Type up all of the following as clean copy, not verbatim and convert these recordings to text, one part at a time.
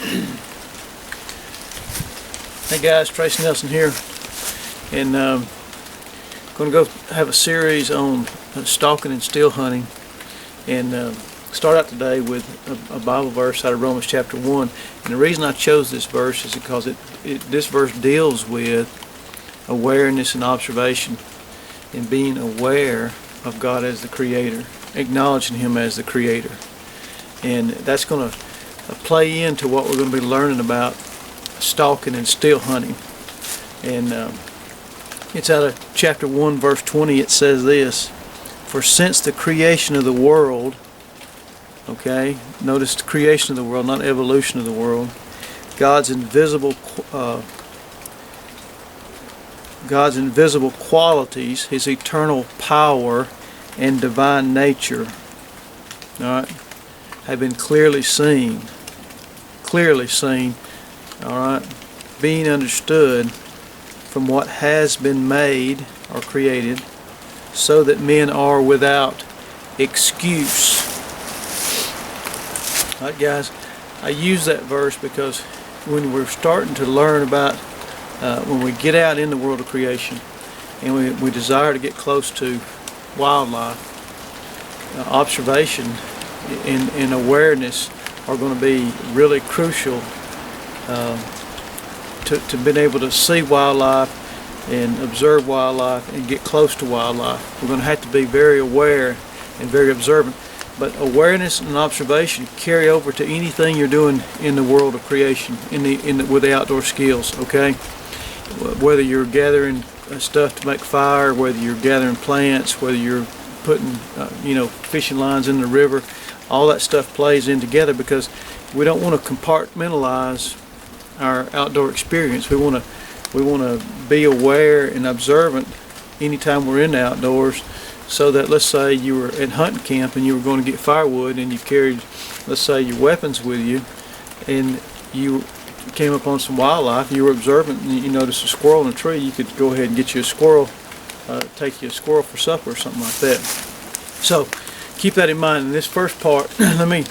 Hey guys, Tracy Nelson here, and going to go have a series on stalking and still hunting, and start out today with a Bible verse out of Romans chapter 1. And the reason I chose this verse is because this verse deals with awareness and observation, and being aware of God as the Creator, acknowledging Him as the Creator. And that's going to play into what we're going to be learning about stalking and still hunting. And it's out of chapter 1 verse 20. It says this: for since the creation of the world, okay, notice the creation of the world, not evolution of the world, God's invisible qualities, His eternal power and divine nature, all right, have been clearly seen, all right, being understood from what has been made or created, so that men are without excuse. All right, guys, I use that verse because when we're starting to learn about, when we get out in the world of creation and we desire to get close to wildlife, observation and awareness are going to be really crucial to being able to see wildlife and observe wildlife and get close to wildlife. We're going to have to be very aware and very observant. But awareness and observation carry over to anything you're doing in the world of creation, with the outdoor skills. Okay, whether you're gathering stuff to make fire, whether you're gathering plants, whether you're putting fishing lines in the river, all that stuff plays in together, because we don't want to compartmentalize our outdoor experience. We want to be aware and observant anytime we're in the outdoors, so that, let's say you were at hunting camp and you were going to get firewood and you carried, let's say, your weapons with you, and you came upon some wildlife and you were observant and you noticed a squirrel in a tree, you could go ahead and get you a squirrel, take you a squirrel for supper or something like that. So keep that in mind. In this first part, let me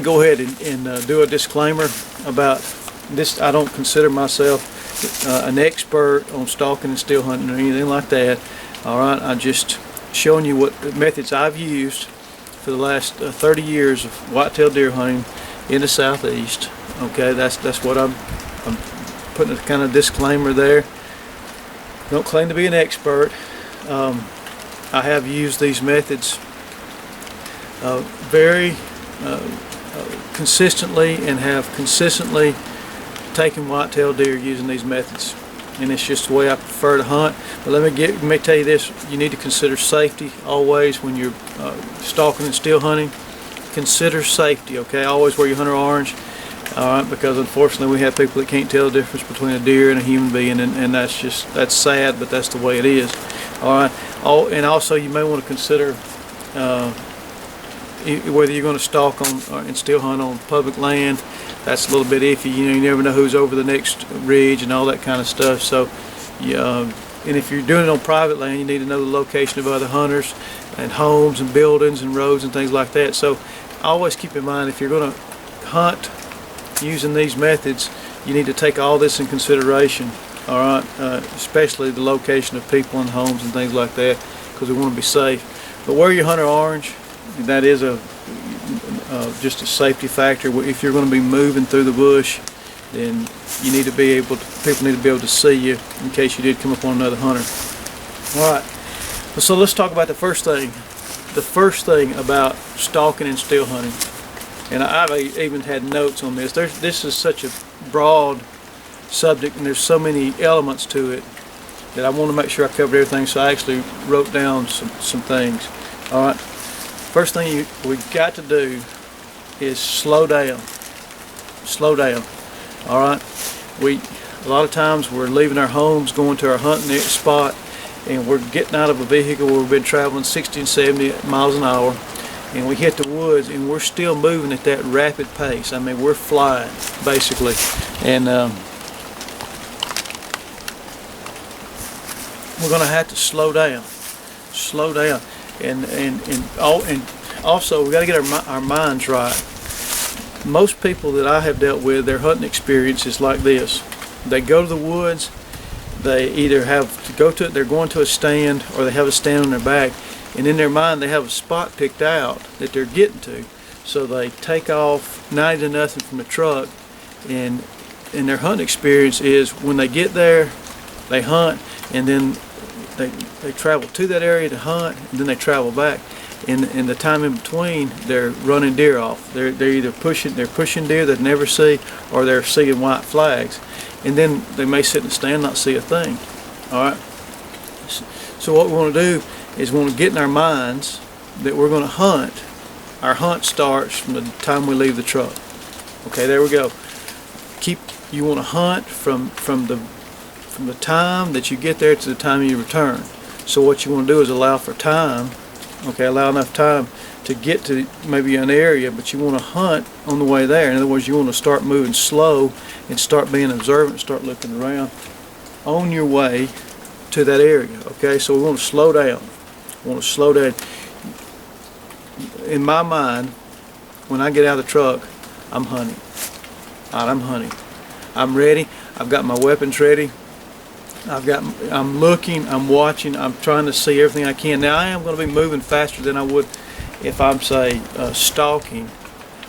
go ahead and do a disclaimer about this. I don't consider myself an expert on stalking and still hunting or anything like that. All right, I'm just showing you what methods I've used for the last 30 years of whitetail deer hunting in the southeast. Okay, that's what I'm putting a kind of disclaimer there. Don't claim to be an expert. I have used these methods very consistently, and have consistently taken whitetail deer using these methods, and it's just the way I prefer to hunt. But let me tell you this: you need to consider safety always when you're stalking and still hunting. Consider safety, okay? Always wear your hunter orange, all right? Because unfortunately we have people that can't tell the difference between a deer and a human being, and that's sad, but that's the way it is. All right. And also you may want to consider whether you're going to stalk on and still hunt on public land. That's a little bit iffy. You never know who's over the next ridge and all that kind of stuff. So, and if you're doing it on private land, you need to know the location of other hunters and homes and buildings and roads and things like that. So, always keep in mind, if you're going to hunt using these methods, you need to take all this in consideration. All right, especially the location of people and homes and things like that, because we want to be safe. But wear your hunter orange. That is just a safety factor. If you're going to be moving through the bush, then you need to be able to, people need to be able to see you in case you did come upon another hunter. All right, so let's talk about the first thing. The first thing about stalking and still hunting, and I've even had notes on this. This is such a broad subject, and there's so many elements to it that I want to make sure I covered everything, so I actually wrote down some things. All right, first thing we got to do is slow down. All right, a lot of times we're leaving our homes, going to our hunting spot, and we're getting out of a vehicle where we've been traveling 60 and 70 miles an hour, and we hit the woods, and we're still moving at that rapid pace. I mean, we're flying basically, and we're going to have to slow down, and also we got to get our minds right. most people that I have dealt with, their hunting experience is like this. They go to the woods, they either have to go to it, they're going to a stand, or they have a stand on their back, and in their mind they have a spot picked out that they're getting to. So they take off 90-0 from the truck, and their hunting experience is when they get there, they hunt, and then they travel to that area to hunt, and then they travel back. In the time in between, they're running deer off. They're either pushing deer they'd never see, or they're seeing white flags, and then they may sit in the stand and not see a thing. All right. So what we want to do is we want to get in our minds that we're going to hunt. Our hunt starts from the time we leave the truck. Okay, there we go. You want to hunt from the time that you get there to the time you return. So what you want to do is allow for time. Okay, allow enough time to get to maybe an area, but you want to hunt on the way there. In other words, you want to start moving slow and start being observant, start looking around on your way to that area. Okay, so we want to slow down. We want to slow down. In my mind, when I get out of the truck, I'm hunting. I'm hunting. I'm ready. I've got my weapons ready. I'm looking, I'm watching, I'm trying to see everything I can. Now I am going to be moving faster than I would if I'm, say, stalking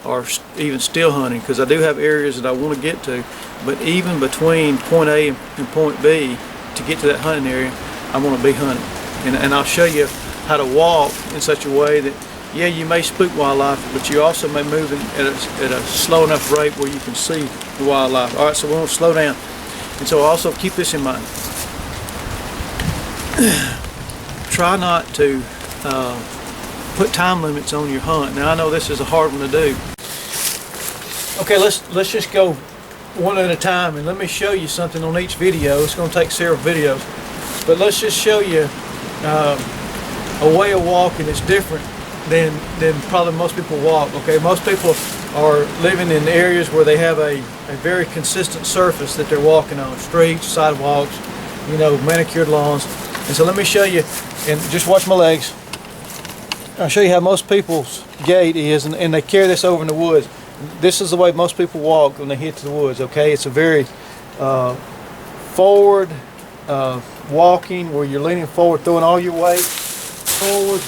or even still hunting, because I do have areas that I want to get to. But even between point A and point B, to get to that hunting area, I want to be hunting. And I'll show you how to walk in such a way that, yeah, you may spook wildlife, but you also may move at a slow enough rate where you can see the wildlife. All right, so we want to slow down. And so also keep this in mind. Try not to put time limits on your hunt. Now I know this is a hard one to do. Okay, let's just go one at a time, and let me show you something on each video. It's going to take several videos, but let's just show you a way of walking that's different than probably most people walk. Okay, most people are living in areas where they have a very consistent surface that they're walking on, streets, sidewalks, you know, manicured lawns. And so let me show you, and just watch my legs. I'll show you how most people's gait is, and they carry this over in the woods. This is the way most people walk when they hit to the woods. Okay, it's a very forward walking, where you're leaning forward, throwing all your weight forward,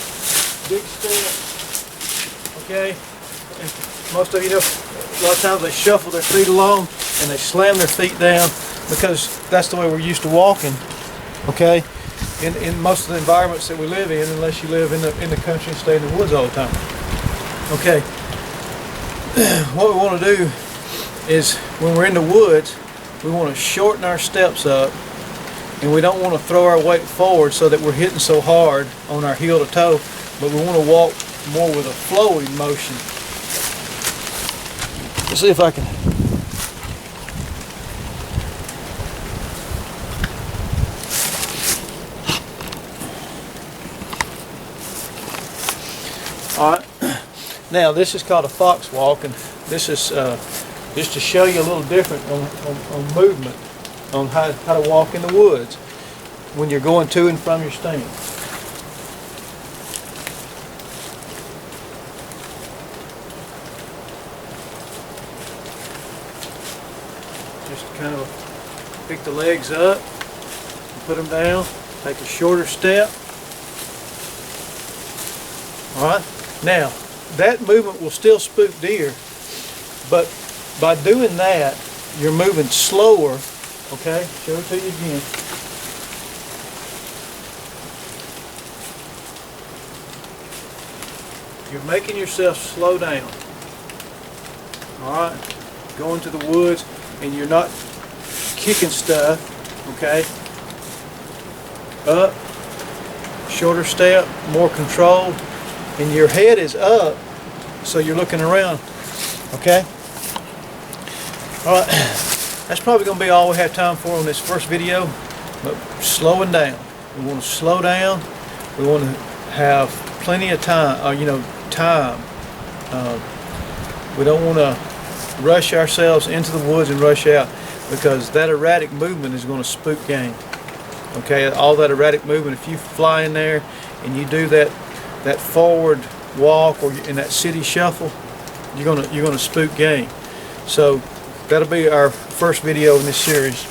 big step. Okay, and most of you know, a lot of times they shuffle their feet along and they slam their feet down, because that's the way we're used to walking. Okay, in most of the environments that we live in, unless you live in the country and stay in the woods all the time. Okay, what we want to do is, when we're in the woods, we want to shorten our steps up, and we don't want to throw our weight forward so that we're hitting so hard on our heel to toe, but we want to walk more with a flowing motion. Let's see if I can. Alright, now this is called a fox walk, and this is just to show you a little different on movement, on how to walk in the woods when you're going to and from your stand. Just kind of pick the legs up, put them down, take a shorter step. Alright, now that movement will still spook deer, but by doing that, you're moving slower. Okay, show it to you again. You're making yourself slow down. Alright, going to the woods, and you're not kicking stuff. Okay, up, shorter step, more controlled, and your head is up, so you're looking around. Okay, alright, that's probably going to be all we have time for on this first video, but slowing down. We want to slow down. We want to have plenty of time, time. We don't want to rush ourselves into the woods and rush out, because that erratic movement is going to spook game. Okay, all that erratic movement, if you fly in there and you do that forward walk or in that city shuffle, you're gonna spook game. So that'll be our first video in this series.